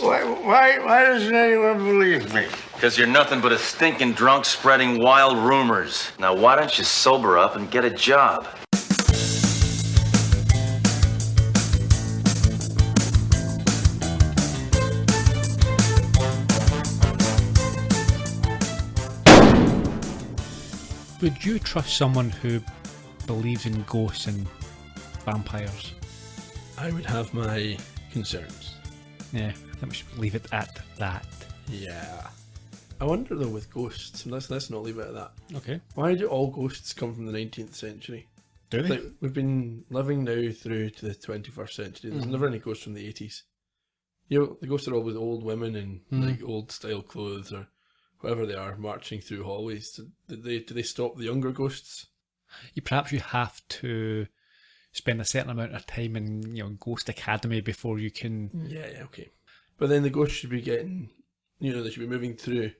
Why doesn't anyone believe me? Because you're nothing but a stinking drunk spreading wild rumors. Now, why don't you sober up and get a job? Would you trust someone who believes in ghosts and vampires? I would have my concerns. Yeah, I think we should leave it at that. Yeah. I wonder though with ghosts, and let's not leave it at that. Okay. Why do all ghosts come from the 19th century? Do they? Like, we've been living now through to the 21st century. There's never any ghosts from the 80s. You know, the ghosts are always old women in like old style clothes or whatever they are, marching through hallways. Do they stop the younger ghosts? Perhaps you have to spend a certain amount of time in, Ghost Academy before you can... Yeah, okay. But then the ghosts should be getting, they should be moving through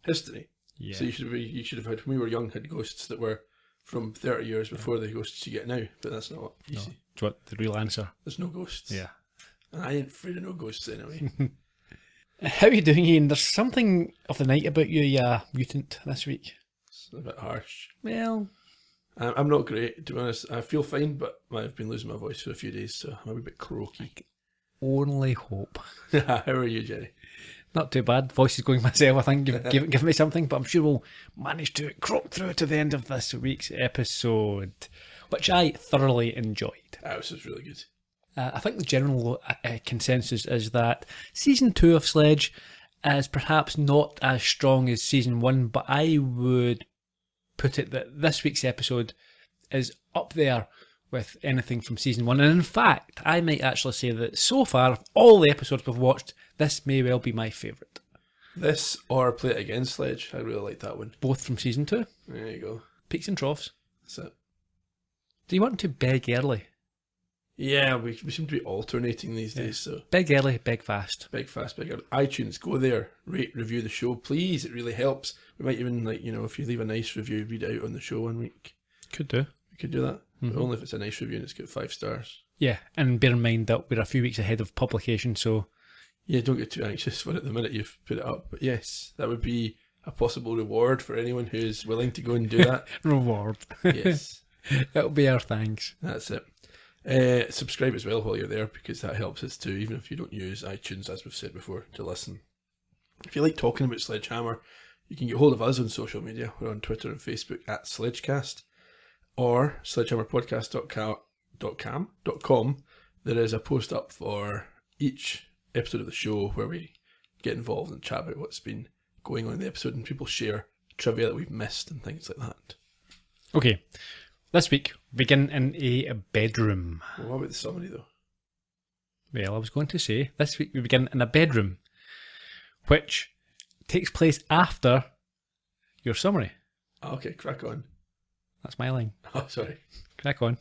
history. Yeah. So you should have had, when we were young, had ghosts that were from 30 years before the ghosts you get now. But that's not what you see. Do you want the real answer? There's no ghosts. Yeah. And I ain't afraid of no ghosts anyway. How are you doing, Ian? There's something of the night about you, mutant, this week. It's a bit harsh. Well... I'm not great, to be honest. I feel fine, but I've been losing my voice for a few days, so I'm a bit croaky. Only hope. How are you, Gerry? Not too bad. Voice is going myself, I think. Give me something, but I'm sure we'll manage to croak through to the end of this week's episode, which I thoroughly enjoyed. This was really good. I think the general consensus is that Season 2 of Sledge is perhaps not as strong as Season 1, but I would put it that this week's episode is up there with anything from Season 1. And in fact, I might actually say that so far, of all the episodes we've watched, this may well be my favourite. This or Play It Again, Sledge. I really like that one. Both from Season 2. There you go. Peaks and troughs. That's it. Do you want to beg early? Yeah, we seem to be alternating these days. So beg early, beg fast. Beg fast, beg early. iTunes, go there, rate, review the show, please. It really helps. We might even, if you leave a nice review, read it out on the show one week. Could do. We could do that. But only if it's a nice review and it's got 5 stars. Yeah, and bear in mind that we're a few weeks ahead of publication, so... Yeah, don't get too anxious for it the minute you've put it up. But yes, that would be a possible reward for anyone who's willing to go and do that. Reward. Yes. It'll be our thanks. That's it. Subscribe as well while you're there, because that helps us too, even if you don't use iTunes, as we've said before, to listen. If you like talking about Sledgehammer, you can get hold of us on social media. We're on Twitter and Facebook at Sledgecast or sledgehammerpodcast.com. There is a post up for each episode of the show where we get involved and chat about what's been going on in the episode, and people share trivia that we've missed and things like that. Okay. This week, we begin in a bedroom. Well, what about the summary, though? Well, I was going to say, this week we begin in a bedroom, which takes place after your summary. Okay, crack on. That's my line. Oh, sorry. Crack on.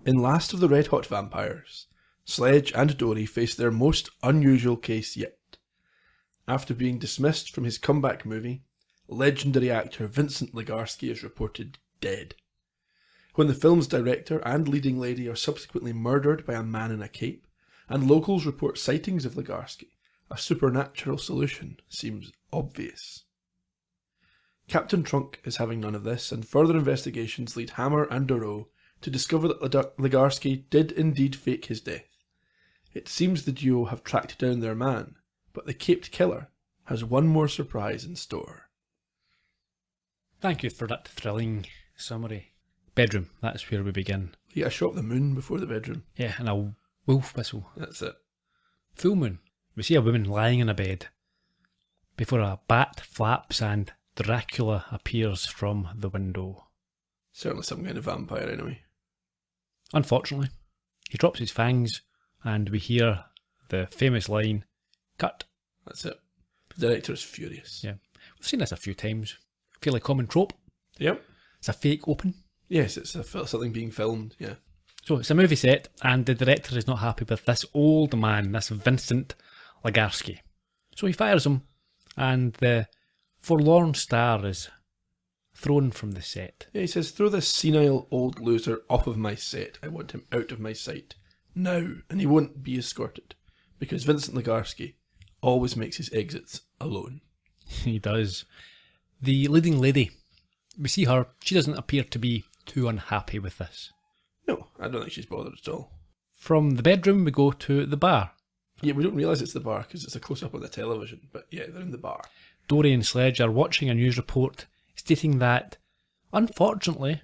In Last of the Red Hot Vampires, Sledge and Dory face their most unusual case yet. After being dismissed from his comeback movie, legendary actor Vincent Legarsky is reported dead. When the film's director and leading lady are subsequently murdered by a man in a cape, and locals report sightings of Legarsky, a supernatural solution seems obvious. Captain Trunk is having none of this, and further investigations lead Hammer and Dorot to discover that Legarsky did indeed fake his death. It seems the duo have tracked down their man, but the caped killer has one more surprise in store. Thank you for that thrilling summary. Bedroom, that's where we begin. You get a shot of the moon before the bedroom. Yeah, and a wolf whistle. That's it. Full moon. We see a woman lying in a bed before a bat flaps and Dracula appears from the window. Certainly some kind of vampire anyway. Unfortunately, he drops his fangs and we hear the famous line, "Cut." That's it. The director is furious. Yeah. We've seen this a few times. Fairly common trope. Yep. It's a fake open. Yes, it's something being filmed, yeah. So it's a movie set, and the director is not happy with this old man, this Vincent Legarsky. So he fires him, and the forlorn star is thrown from the set. Yeah, he says, "Throw this senile old loser off of my set. I want him out of my sight. now, and he won't be escorted, because Vincent Legarsky always makes his exits alone. He does. The leading lady, we see her, she doesn't appear to be too unhappy with this. No, I don't think she's bothered at all. From the bedroom, we go to the bar. Yeah, we don't realise it's the bar because it's a close-up on the television, but yeah, they're in the bar. Dory and Sledge are watching a news report stating that, unfortunately,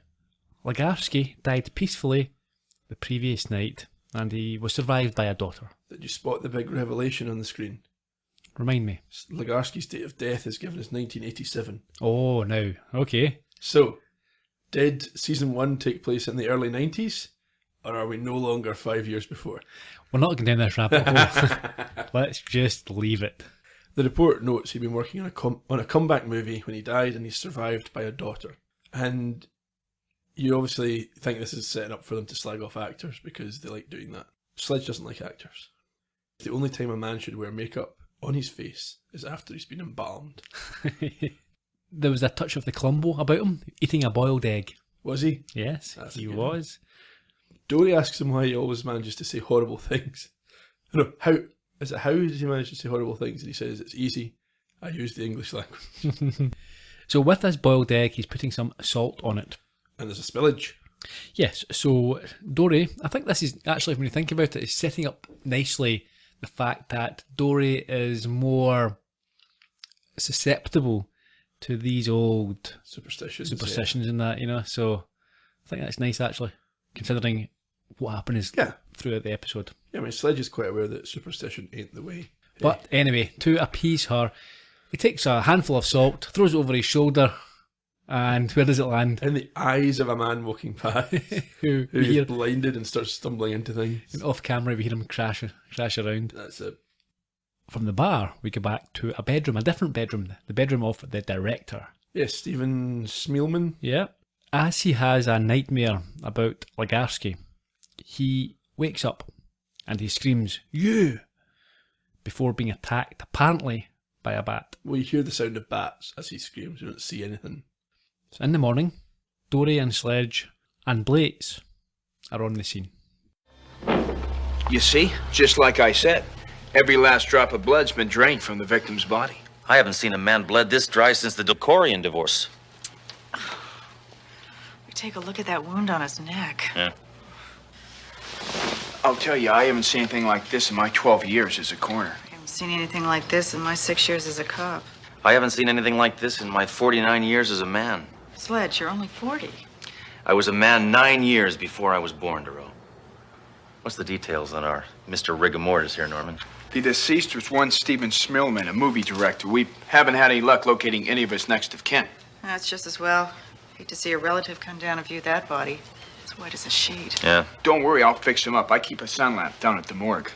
Legarsky died peacefully the previous night and he was survived by a daughter. Did you spot the big revelation on the screen? Remind me. Legarsky's date of death is given as 1987. Oh, now. Okay. So, did season 1 take place in the early 90s? Or are we no longer 5 years before? We're not going down this rabbit hole. Let's just leave it. The report notes he'd been working on a comeback movie when he died and he's survived by a daughter. And you obviously think this is setting up for them to slag off actors because they like doing that. Sledge doesn't like actors. The only time a man should wear makeup on his face is after he's been embalmed. There was a touch of the Columbo about him, eating a boiled egg. Was he? Yes, That's a he good was. Dory asks him why he always manages to say horrible things. No, how did he manage to say horrible things? And he says, it's easy. I use the English language. So with this boiled egg, he's putting some salt on it. And there's a spillage. Yes, so Dory, I think this is actually, when you think about it, is setting up nicely the fact that Dory is more susceptible to these old Superstitions and that, you know. So I think that's nice, actually, considering what happened throughout the episode. Yeah, I mean, Sledge is quite aware that superstition ain't the way. But anyway, to appease her, he takes a handful of salt, throws it over his shoulder, and where does it land? In the eyes of a man walking past Who is blinded and starts stumbling into things. And off camera, we hear him crash around. That's it. From the bar, we go back to a bedroom, a different bedroom, the bedroom of the director. Yes, Stephen Smealman. Yeah. As he has a nightmare about Legarsky, he wakes up and he screams, "You!" before being attacked, apparently, by a bat. Well, you hear the sound of bats as he screams. You don't see anything. So in the morning, Dory and Sledge and Blades are on the scene. You see, just like I said, every last drop of blood's been drained from the victim's body. I haven't seen a man bled this dry since the Corian divorce. Take a look at that wound on his neck. Yeah. I'll tell you, I haven't seen anything like this in my 12 years as a coroner. I haven't seen anything like this in my 6 years as a cop. I haven't seen anything like this in my 49 years as a man. Sledge, you're only 40. I was a man 9 years before I was born, Duro. What's the details on our Mr. Rigamortis here, Norman? The deceased was one Stephen Smillman, a movie director. We haven't had any luck locating any of his next of kin. That's just as well. Hate to see a relative come down and view that body. It's white as a sheet. Yeah. Don't worry, I'll fix him up. I keep a sun lamp down at the morgue.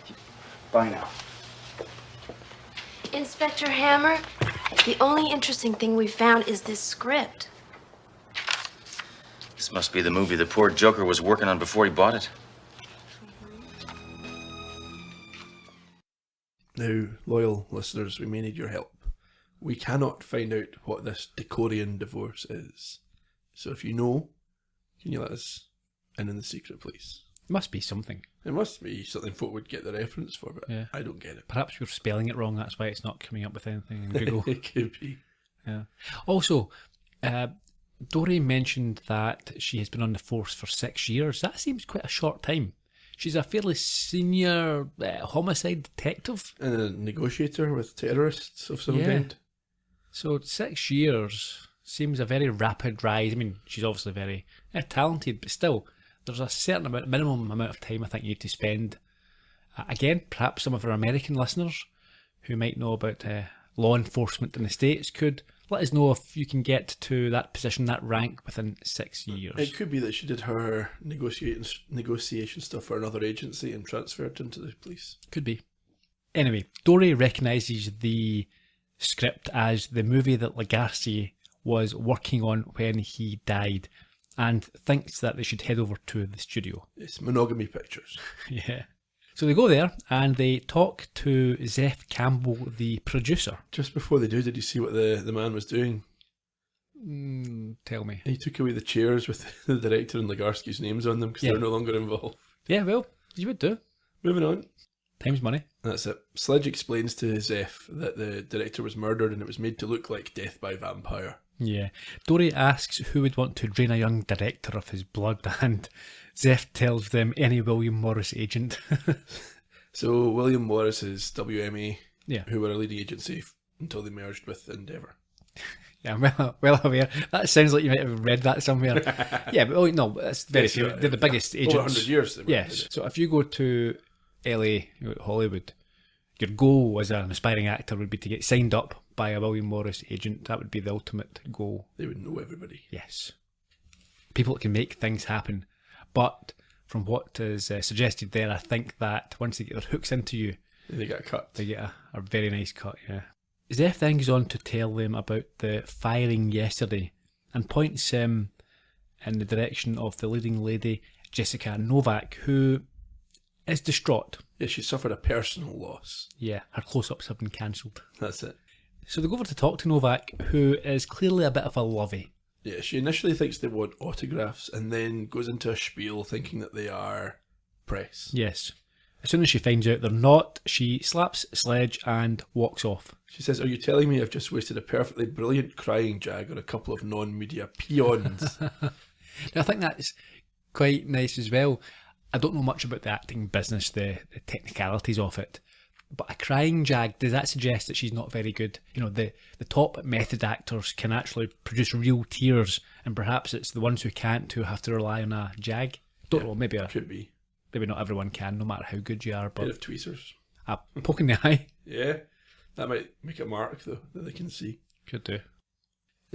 Bye now. Inspector Hammer, the only interesting thing we found is this script. This must be the movie the poor Joker was working on before he bought it. Now, loyal listeners, we may need your help. We cannot find out what this Corian divorce is. So if you know, can you let us in the secret, please? It must be something. It must be something folk would get the reference for, but Yeah. I don't get it. Perhaps we're spelling it wrong, that's why it's not coming up with anything in Google. It could be. Yeah. Also, Dory mentioned that she has been on the force for 6 years. That seems quite a short time. She's a fairly senior homicide detective. And a negotiator with terrorists of some Yeah. kind. So 6 years seems a very rapid rise. I mean, she's obviously very talented, but still, there's a certain minimum amount of time I think you need to spend. Again, perhaps some of our American listeners who might know about law enforcement in the States could let us know if you can get to that position, that rank within 6 years. It could be that she did her negotiation stuff for another agency and transferred into the police. Could be. Anyway, Dory recognises the script as the movie that Legarsky was working on when he died and thinks that they should head over to the studio. It's Monogamy Pictures. Yeah. So they go there and they talk to Zeph Campbell, the producer. Just before they do, did you see what the man was doing? Tell me. He took away the chairs with the director and Legarsky's names on them because Yeah. they're no longer involved. Yeah, well, You would do. Moving on. Time's money. That's it. Sledge explains to Zeph that the director was murdered and it was made to look like death by vampire. Yeah. Dory asks who would want to drain a young director of his blood, and Zeph tells them any William Morris agent. So William Morris is WMA, Yeah. who were a leading agency until they merged with Endeavour. Yeah, I'm well aware. That sounds like you might have read that somewhere. Yeah, but no, it's very Yes, few. yeah. They're the biggest agents. Over 100 years. They were, Yes. So if you go to LA, you go to Hollywood, your goal as an aspiring actor would be to get signed up by a William Morris agent. That would be the ultimate goal. They would know everybody. Yes. People that can make things happen. But from what is suggested there, I think that once they get their hooks into you, They get a cut. they get a very nice cut, yeah. Zeph then goes on to tell them about the firing yesterday and points him in the direction of the leading lady, Jessica Novak, who is distraught. Yeah, she suffered a personal loss. Yeah, her close-ups have been cancelled. That's it. So they go over to talk to Novak, who is clearly a bit of a lovey. Yeah, she initially thinks they want autographs and then goes into a spiel thinking that they are press. Yes. As soon as she finds out they're not, she slaps Sledge and walks off. She says, "Are you telling me I've just wasted a perfectly brilliant crying jag on a couple of non-media peons?" Now, I think that's quite nice as well. I don't know much about the acting business, the technicalities of it, but a crying jag, does that suggest that she's not very good? You know, the top method actors can actually produce real tears, and perhaps it's the ones who can't who have to rely on a jag. Don't know, maybe Could be. maybe not everyone can, no matter how good you are, Bit but of tweezers. a poke in the eye Yeah, that might make a mark though that they can see. could do.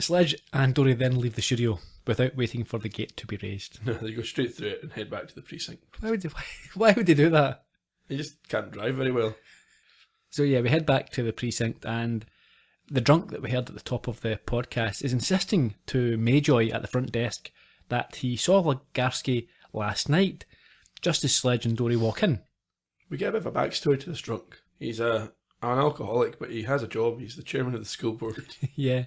Sledge and Dory then leave the studio without waiting for the gate to be raised. No, they go straight through it and head back to the precinct. Why would they do that? They just can't drive very well. So yeah, we head back to the precinct, and the drunk that we heard at the top of the podcast is insisting to Mayjoy at the front desk that he saw Legarski last night, just as Sledge and Dory walk in. We get a bit of a backstory to this drunk. He's an alcoholic, but he has a job. He's the chairman of the school board. Yeah.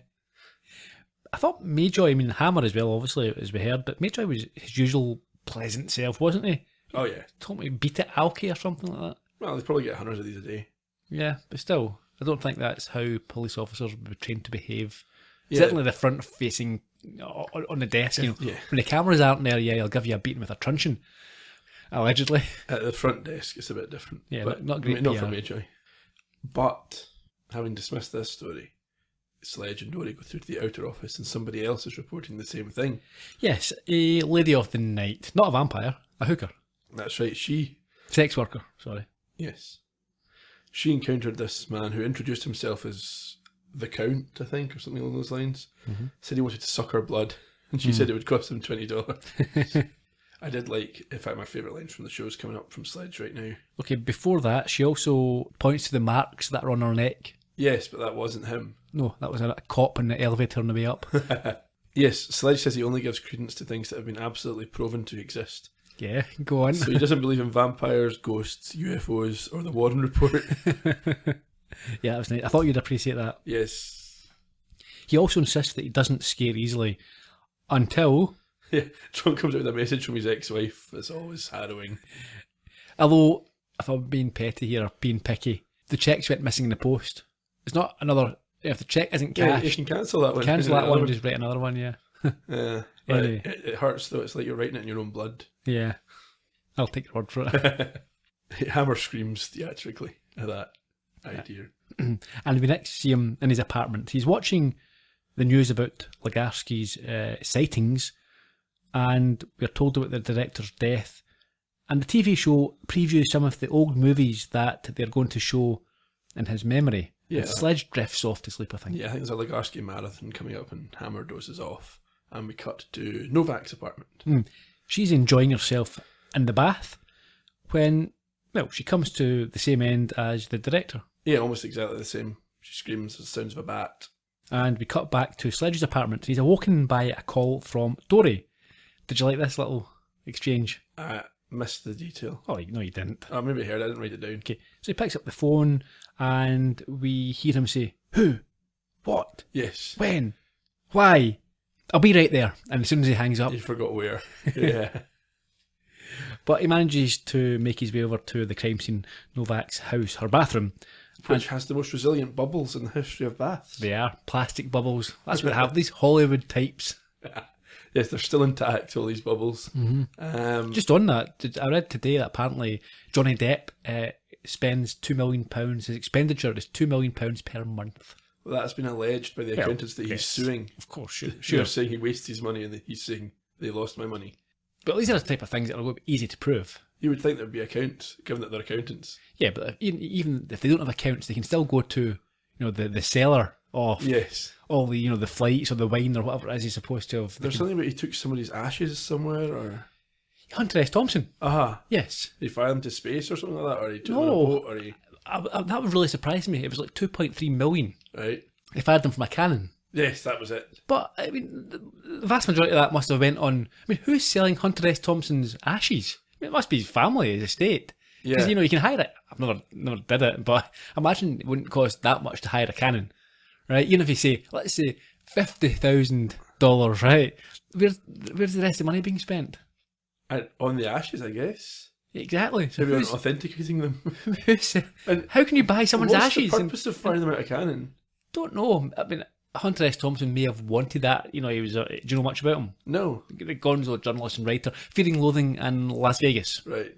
I thought Mayjoy, I mean Hammer as well, obviously, as we heard, but Mayjoy was his usual pleasant self, wasn't he? Oh yeah. Told me beat it alky or something like that. Well, they probably get hundreds of these a day. Yeah, but still, I don't think that's how police officers would be trained to behave. Yeah. Certainly the front facing on the desk, you know. Yeah. When the cameras aren't there, yeah, he'll give you a beating with a truncheon. Allegedly. At the front desk, it's a bit different. Yeah, but not great not PR. for Mayjoy. But having dismissed this story, Sledge and Dory go through to the outer office, and somebody else is reporting the same thing. Yes, a lady of the night. Not a vampire, a hooker. That's right. She, Sex worker, sorry. yes, she encountered this man who introduced himself as the Count, I think, or something along those lines. Mm-hmm. Said he wanted to suck her blood, and she said it would cost him $20. I did like, in fact, my favourite lines from the show is coming up from Sledge right now. Okay, before that, she also points to the marks that are on her neck. Yes, but that wasn't him. No, that was a cop in the elevator on the way up. Yes, Sledge says he only gives credence to things that have been absolutely proven to exist. Yeah, go on. So he doesn't believe in vampires, ghosts, UFOs, or the Warren Report. Yeah, that was nice. I thought you'd appreciate that. Yes. He also insists that he doesn't scare easily until, Yeah, Trump comes out with a message from his ex-wife that's always harrowing. although, if I'm being petty here, or being picky, the checks went missing in the post. It's not another, if the check isn't Yeah, you cashed, can cancel that one. cancel that one, just write another one, yeah. Yeah. Anyway. It hurts though, it's like you're writing it in your own blood. Yeah. I'll take your word for it. Hammer screams theatrically at that idea. And we next see him in his apartment. He's watching the news about Legarski's sightings, and we're told about the director's death. And the TV show previews some of the old movies that they're going to show in his memory. Yeah. And Sledge drifts off to sleep, I think. Yeah, I think there's a Legarski marathon coming up and Hammer dozes off. And we cut to Novak's apartment. She's enjoying herself in the bath when, well, she comes to the same end as the director. Yeah, almost exactly the same. She screams the sounds of a bat. And we cut back to Sledge's apartment. He's awoken by a call from Dory. Did you like this little exchange? I missed the detail. Oh, no, you didn't. Oh, maybe I heard. I didn't write it down. Okay, so he picks up the phone and we hear him say, "Who? What? Yes. When? Why? I'll be right there." And as soon as he hangs up, You forgot where. Yeah. But he manages to make his way over to the crime scene, Novak's house, her bathroom. Which has the most resilient bubbles in the history of baths. They are plastic bubbles. That's what I have, these Hollywood types. Yes, they're still intact, all these bubbles. Just on that, I read today that apparently Johnny Depp spends £2 million. His expenditure is £2 million per month. Well, that's been alleged by the accountants that he's suing. Of course, sure. They're saying he wastes his money and he's saying they lost my money. But these are the type of things that are easy to prove. You would think there'd be accounts, given that they're accountants. Yeah, but even if they don't have accounts, they can still go to the seller of all the the flights or the wine or whatever it is he's supposed to have. There's something about he took somebody's ashes somewhere, or Hunter S. Thompson. Yes. Did he fly them to space or something like that, or he took them on a boat, or he... that would really surprise me. It was like 2.3 million. Right. They fired them from a cannon. Yes, that was it. But I mean, the vast majority of that must have went on. I mean, who's selling Hunter S. Thompson's ashes? I mean, it must be his family, his estate. Because you can hire it. I've never did it, but I imagine it wouldn't cost that much to hire a cannon, right? Even if you say, let's say $50,000, right? Where's the rest of the money being spent? On the ashes, I guess. Exactly. So maybe on authenticating them. And how can you buy someone's ashes? What's the purpose of firing them out of a cannon? Don't know. I mean, Hunter S. Thompson may have wanted that. He was. Do you know much about him? No. The gonzo journalist and writer, Fear and Loathing in Las Vegas. Right.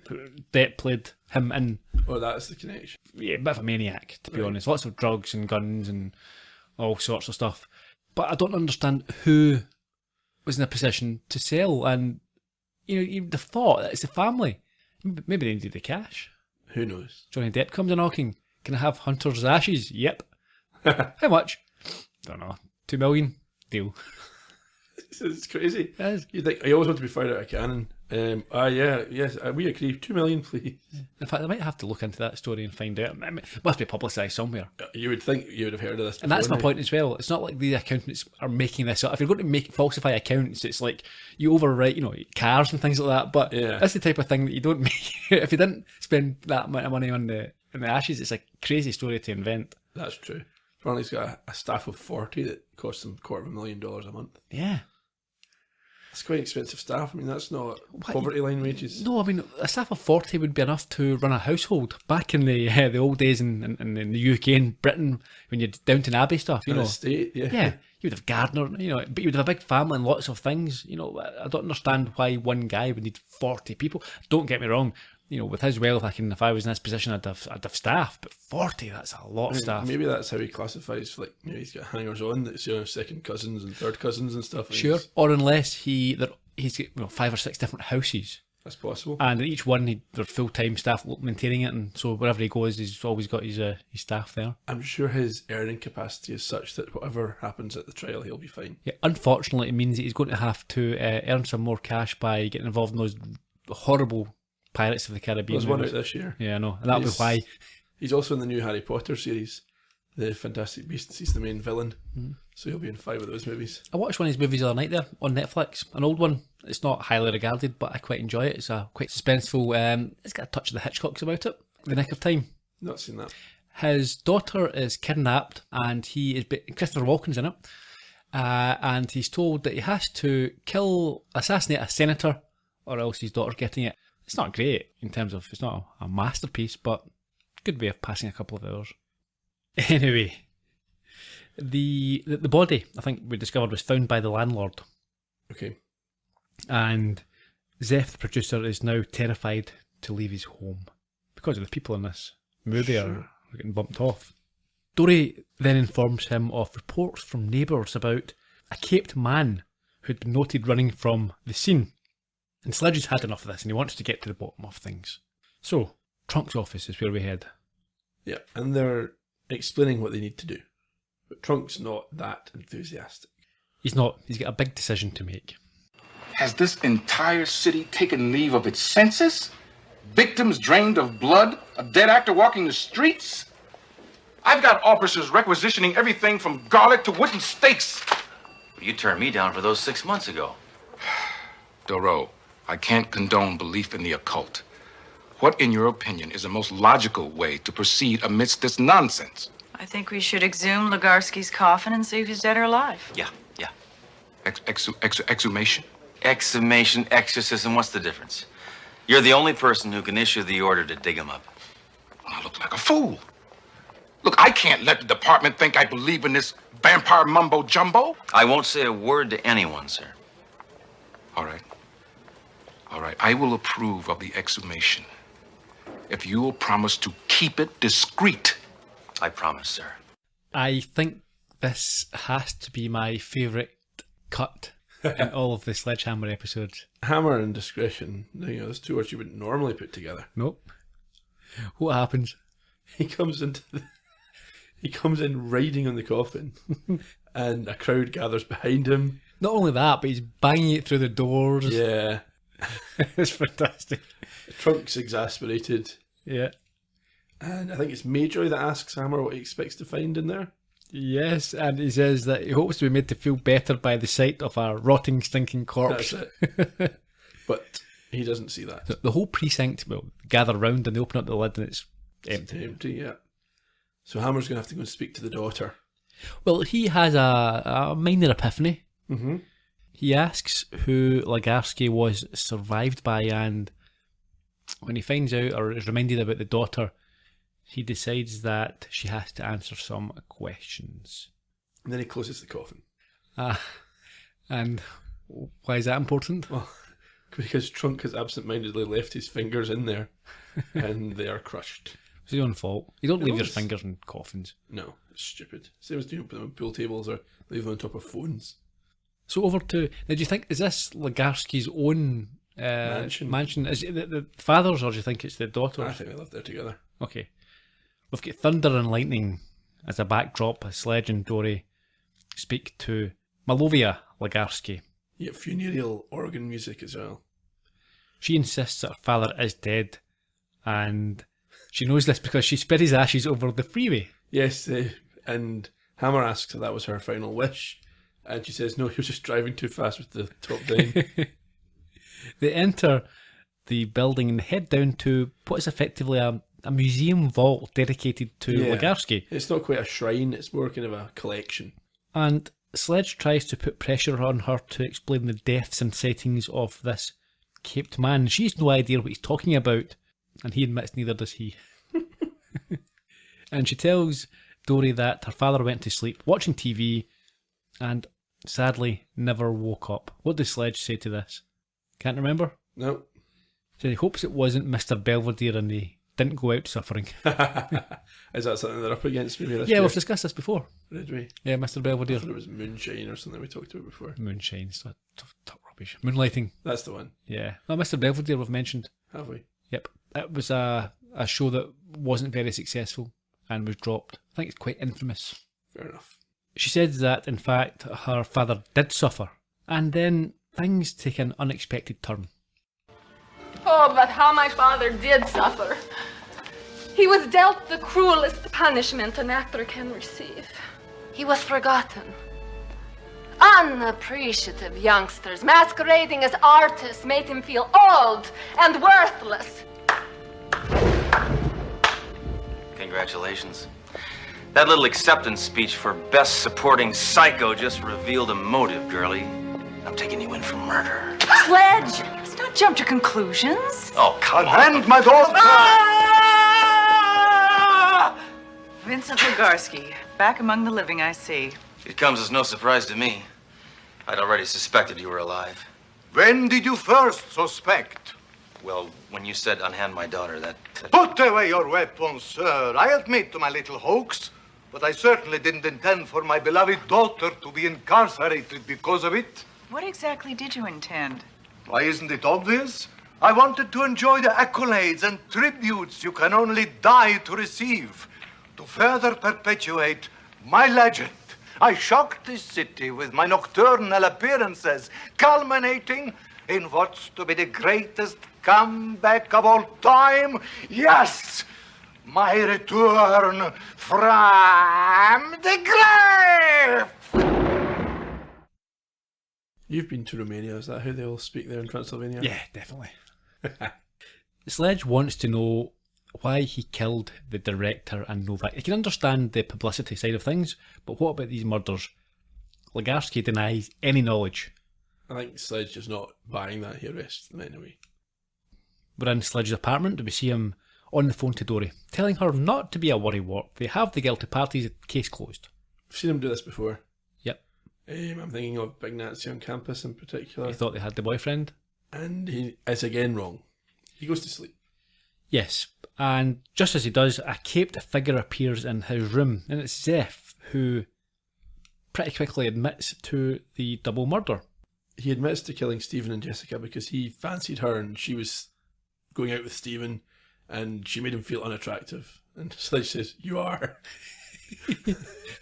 Depp played him in. Oh, that's the connection. Yeah, a bit of a maniac, to be honest. Lots of drugs and guns and all sorts of stuff. But I don't understand who was in a position to sell. And you'd have thought that it's the family. Maybe they needed the cash. Who knows? Johnny Depp comes a knocking. Can I have Hunter's ashes? Yep. How much? Don't know. 2 million? Deal. It's crazy. It is. You think, I always want to be fired out of a cannon. Yes, we agree. 2 million, please. In fact, I might have to look into that story and find out. It must be publicised somewhere. You would think you would have heard of this before. And that's my point as well. It's not like the accountants are making this up. If you're going to falsify accounts, it's like you overwrite, cars and things like that. But that's the type of thing that you don't make. If you didn't spend that amount of money on the ashes, it's a crazy story to invent. That's true. Apparently he's got a staff of 40 that costs him $250,000 a month. Yeah. That's quite expensive staff. I mean, that's not poverty line wages. No, I mean, a staff of 40 would be enough to run a household. Back in the old days in the UK and Britain, when you're Downton Abbey stuff, An estate, Yeah, you would have gardener, but you would have a big family and lots of things. I don't understand why one guy would need 40 people. Don't get me wrong. With his wealth, if I was in this position, I'd have staff. But 40, that's a lot of staff. Maybe that's how he classifies. Like, he's got hangers-on that's second cousins and third cousins and stuff. Sure. Or unless he's got 5 or 6 different houses. That's possible. And in each one, they're full-time staff maintaining it, and so wherever he goes, he's always got his staff there. I'm sure his earning capacity is such that whatever happens at the trial, he'll be fine. Yeah. Unfortunately, it means that he's going to have to earn some more cash by getting involved in those horrible Pirates of the Caribbean. There's one out this year. Yeah, I know. And that'll be why. He's also in the new Harry Potter series, The Fantastic Beasts. He's the main villain. So he'll be in 5 of those movies. I watched one of his movies the other night there on Netflix. An old one. It's not highly regarded, but I quite enjoy it. It's quite suspenseful. It's got a touch of the Hitchcocks about it. The Nick of Time. Not seen that. His daughter is kidnapped, and Christopher Walken's in it. And he's told that he has to assassinate a senator, or else his daughter's getting it. It's not great in terms of, it's not a masterpiece, but good way of passing a couple of hours. Anyway, the body, I think we discovered, was found by the landlord. Okay. And Zeph, the producer, is now terrified to leave his home because of the people in this movie are getting bumped off. Dory then informs him of reports from neighbours about a caped man who'd been noted running from the scene. And Sledge has had enough of this and he wants to get to the bottom of things. So, Trunk's office is where we head. Yeah, and they're explaining what they need to do. But Trunk's not that enthusiastic. He's not. He's got a big decision to make. Has this entire city taken leave of its senses? Victims drained of blood? A dead actor walking the streets? I've got officers requisitioning everything from garlic to wooden stakes. You turned me down for those 6 months ago. Doro, I can't condone belief in the occult. What, in your opinion, is the most logical way to proceed amidst this nonsense? I think we should exhume Legarsky's coffin and see if he's dead or alive. Yeah. Exhumation? Exhumation, exorcism, what's the difference? You're the only person who can issue the order to dig him up. I look like a fool. Look, I can't let the department think I believe in this vampire mumbo jumbo. I won't say a word to anyone, sir. All right. All right, I will approve of the exhumation if you will promise to keep it discreet. I promise, sir. I think this has to be my favourite cut in all of the Sledgehammer episodes. Hammer and discretion, those two words you wouldn't normally put together. Nope. What happens? He comes in riding on the coffin, and a crowd gathers behind him. Not only that, but he's banging it through the doors. Yeah. It's fantastic. Trunk's exasperated. Yeah. And I think it's Mayjoy that asks Hammer what he expects to find in there. Yes, and he says that he hopes to be made to feel better by the sight of a rotting, stinking corpse. That's it. But he doesn't see that. The whole precinct will gather round and they open up the lid and it's empty. It's empty, yeah. So Hammer's going to have to go and speak to the daughter. Well, he has a minor epiphany. Mm-hmm. He asks who Legarsky was survived by, and when he finds out or is reminded about the daughter, he decides that she has to answer some questions. And then he closes the coffin. And why is that important? Well, because Trunk has absent-mindedly left his fingers in there, and they are crushed. It's your own fault. You don't leave your is. fingers in coffins. No, it's stupid. Same as doing them on pool tables or leave them on top of phones. So over to, now do you think, is this Legarsky's own Mansion? Is it the father's, or do you think it's the daughter's? I think they live there together. Okay. We've got thunder and lightning as a backdrop as Sledge and Dory speak to Malovia Legarsky. You get funereal organ music as well. She insists that her father is dead, and she knows this because she spread his ashes over the freeway. Yes, and Hammer asks if that was her final wish, and she says no, he was just driving too fast with the top down. They enter the building and head down to what is effectively a museum vault dedicated to Legarsky. It's not quite a shrine, it's more kind of a collection. And Sledge tries to put pressure on her to explain the deaths and sightings of this caped man. She has no idea what he's talking about, and he admits neither does he. And she tells Dory that her father went to sleep watching TV and sadly never woke up. What does Sledge say to this? Can't remember? No. So he hopes it wasn't Mr. Belvedere and they didn't go out suffering. Is that something they're up against maybe this Yeah, year? we've discussed this before. Did we? Yeah, Mr. I Belvedere. thought it was moonshine or something we talked about before. Moonshine, so top rubbish. Moonlighting. That's the one. Yeah. No, Mr. Belvedere we've mentioned. Have we? Yep. It was a show that wasn't very successful and was dropped. I think it's quite infamous. Fair enough. She said that, in fact, her father did suffer. And then things take an unexpected turn. Oh, but how my father did suffer. He was dealt the cruelest punishment an actor can receive. He was forgotten. Unappreciative youngsters masquerading as artists made him feel old and worthless. Congratulations. That little acceptance speech for Best Supporting Psycho just revealed a motive, girlie. I'm taking you in for murder. Sledge! Let's not jump to conclusions. Oh, come on. And my daughter! Vincent Legarsky, back among the living, I see. It comes as no surprise to me. I'd already suspected you were alive. When did you first suspect? Well, when you said unhand my daughter, that... Put away your weapons, sir. I admit to my little hoax, but I certainly didn't intend for my beloved daughter to be incarcerated because of it. What exactly did you intend? Why, isn't it obvious? I wanted to enjoy the accolades and tributes you can only die to receive. To further perpetuate my legend, I shocked this city with my nocturnal appearances, culminating in what's to be the greatest comeback of all time. Yes, my return from the grave! You've been to Romania, is that how they all speak there in Transylvania? Yeah, definitely. Sledge wants to know why he killed the director and Novak. He can understand the publicity side of things, but what about these murders? Legarsky denies any knowledge. I think Sledge is not buying that he arrests them anyway. We're in Sledge's apartment and we see him on the phone to Dory, telling her not to be a worrywart. They have the guilty parties, case closed. I've seen him do this before. Yep. I'm thinking of Big Nancy on Campus in particular. He thought they had the boyfriend. And he is again wrong. He goes to sleep. Yes, and just as he does, a caped figure appears in his room, and it's Zeph, who pretty quickly admits to the double murder. He admits to killing Stephen and Jessica because he fancied her and she was going out with Stephen and she made him feel unattractive. And Sledge says, "You are."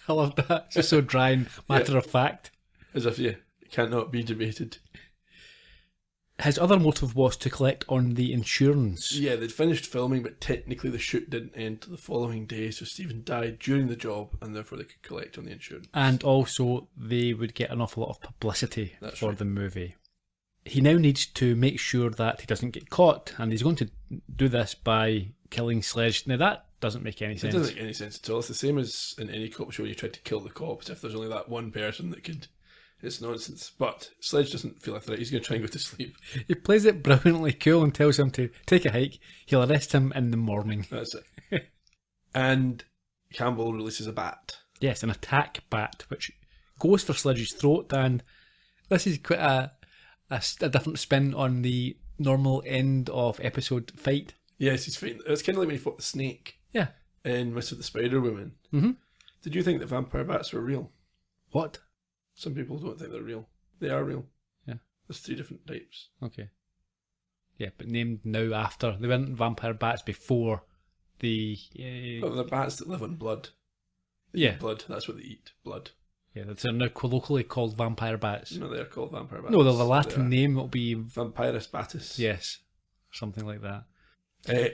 I love that. It's just so dry and matter of fact. As if, it cannot be debated. His other motive was to collect on the insurance. Yeah, they'd finished filming, but technically the shoot didn't end till the following day, so Stephen died during the job, and therefore they could collect on the insurance. And also, they would get an awful lot of publicity for right. the movie. He now needs to make sure that he doesn't get caught, and he's going to do this by killing Sledge. Now, that doesn't make any sense. It doesn't make any sense at all. It's the same as in any cop show when you try to kill the cops. If there's only that one person that could... It's nonsense. But Sledge doesn't feel like that. He's going to try and go to sleep. He plays it brilliantly cool and tells him to take a hike. He'll arrest him in the morning. That's it. And Campbell releases a bat. Yes, an attack bat, which goes for Sledge's throat. And this is quite a different spin on the normal end of episode fight. Yes, he's fighting. It's kind of like when he fought the snake. Yeah. In Mr. the Spider-Woman. Mm-hmm. Did you think that vampire bats were real? What? Some people don't think they're real. They are real. Yeah. There's 3 different types. Okay. Yeah, but named now after. They weren't vampire bats before the... Well, they're bats that live on blood. They eat blood. That's what they eat. Blood. Yeah, they're now colloquially called vampire bats. No, they're called vampire bats. No, the Latin name will be... Vampirus batis. Yes. Something like that.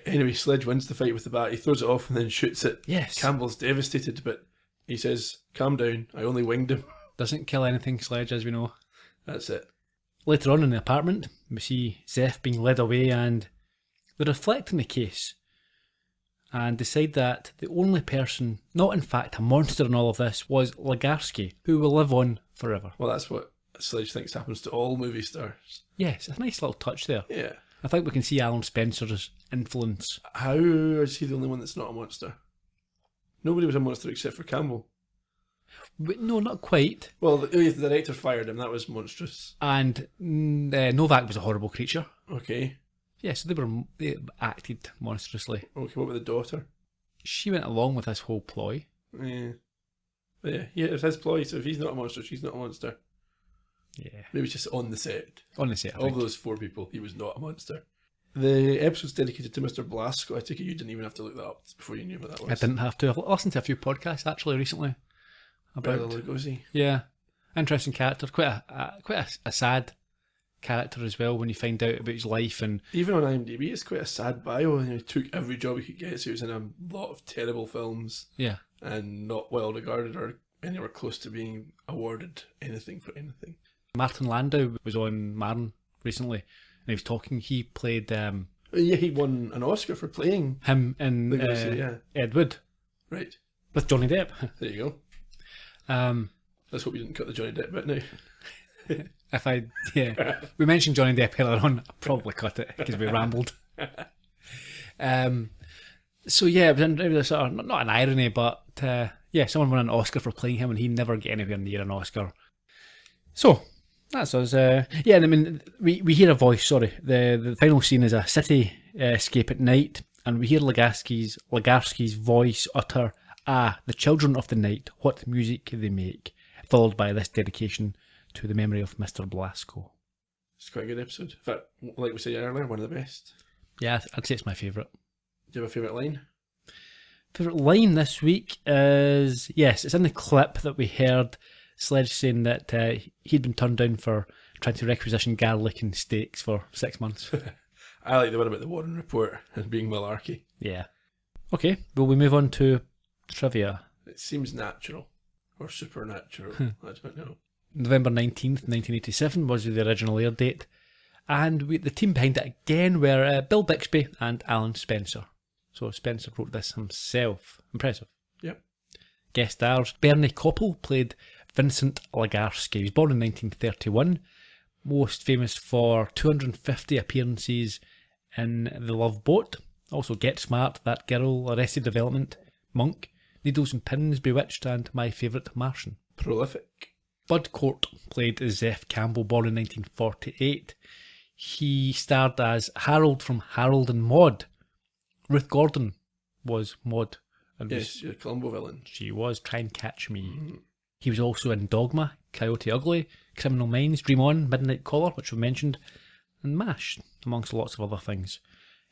Anyway, Sledge wins the fight with the bat. He throws it off and then shoots it. Yes. Campbell's devastated, but he says, "Calm down. I only winged him." Doesn't kill anything, Sledge, as we know. That's it. Later on in the apartment, we see Zeph being led away and they reflect on the case and decide that the only person, not in fact a monster in all of this, was Legarsky, who will live on forever. Well, that's what Sledge thinks happens to all movie stars. Yes, a nice little touch there. Yeah. I think we can see Alan Spencer's influence. How is he the only one that's not a monster? Nobody was a monster except for Campbell. But no, not quite. Well, the director fired him. That was monstrous. And Novak was a horrible creature. Okay. Yeah, so they acted monstrously. Okay, what about the daughter? She went along with this whole ploy. Yeah. But yeah, it's his ploy, so if he's not a monster, she's not a monster. Yeah. Maybe it's just on the set. On the set, I Of think. those 4 people, he was not a monster. The episode's dedicated to Mr. Blasco. I take it you didn't even have to look that up before you knew what that was. I didn't have to. I've listened to a few podcasts actually recently. Bela Lugosi. Yeah. Interesting character. Quite a sad character as well when you find out about his life. And even on IMDb, it's quite a sad bio. He took every job he could get, so he was in a lot of terrible films. Yeah. And not well regarded or anywhere close to being awarded anything for anything. Martin Landau was on Marin recently, and he was talking. He played... yeah, he won an Oscar for playing him in Lugosi, Ed Wood. Right. With Johnny Depp. There you go. Let's hope you didn't cut the Johnny Depp bit now. We mentioned Johnny Depp earlier on. I'll probably cut it because we rambled. So yeah, it was sort of, not an irony, but someone won an Oscar for playing him, and he never get anywhere near an Oscar. So that's us. And I mean, we hear a voice. Sorry, the final scene is a cityscape at night, and we hear Legarsky's voice utter, "Ah, the children of the night, what music they make," followed by this dedication to the memory of Mr. Blasco. It's quite a good episode. In fact, like we said earlier, one of the best. Yeah, I'd say it's my favourite. Do you have a favourite line? Favourite line this week is, yes, it's in the clip that we heard Sledge saying that he'd been turned down for trying to requisition garlic and steaks for 6 months. I like the one about the Warren Report and being malarkey. Yeah. Okay, will we move on to trivia? It seems natural. Or supernatural. I don't know. November 19th, 1987 was the original air date. And the team behind it again were Bill Bixby and Alan Spencer. So Spencer wrote this himself. Impressive. Yep. Guest stars. Bernie Koppel played Vincent Legarsky. He was born in 1931. Most famous for 250 appearances in The Love Boat. Also Get Smart, That Girl, Arrested Development, Monk, Needles and Pins, Bewitched, and my favourite, Martian. Prolific. Bud Cort played Zeph Campbell, born in 1948. He starred as Harold from Harold and Maude. Ruth Gordon was Maude. And Yes, you're a Columbo villain. she was Try and Catch Me. He was also in Dogma, Coyote Ugly, Criminal Minds, Dream On, Midnight Caller, which we mentioned, and MASH, amongst lots of other things.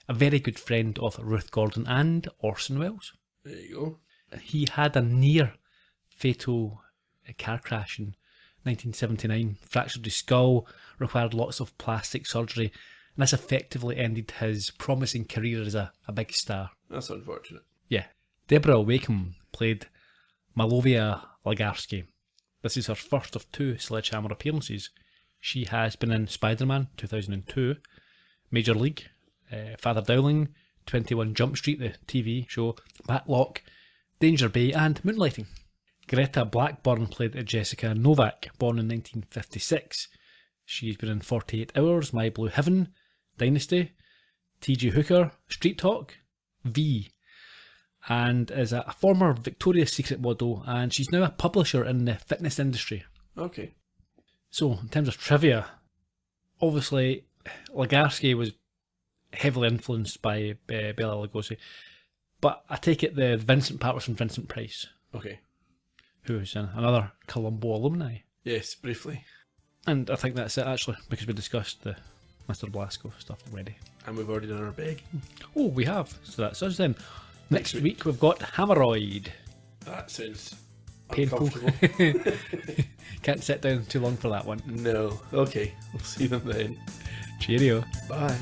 A very good friend of Ruth Gordon and Orson Welles. There you go. He had a near fatal car crash in 1979, fractured his skull, required lots of plastic surgery, and this effectively ended his promising career as a big star. That's unfortunate. Yeah. Deborah Wakeham played Malovia Lagarski. This is her first of 2 Sledgehammer appearances. She has been in Spider-Man 2002, Major League, Father Dowling, 21 Jump Street, the TV show, Matlock, Danger Bay, and Moonlighting. Greta Blackburn played Jessica Novak, born in 1956. She's been in 48 Hours, My Blue Heaven, Dynasty, T.J. Hooker, Street Talk, V, and is a former Victoria's Secret model, and she's now a publisher in the fitness industry. Okay. So, in terms of trivia, obviously, Lagarski was heavily influenced by Bela Lugosi, but I take it the Vincent part was from Vincent Price, Okay. who is another Columbo alumni. Yes, briefly. And I think that's it, actually, because we discussed the Mr. Blasco stuff already. And we've already done our beg. Oh, we have. So that's us then. Next week we've got Haemorrhoid. That sounds Painful. uncomfortable. Can't sit down too long for that one. No. Okay. We'll see them then. Cheerio. Bye.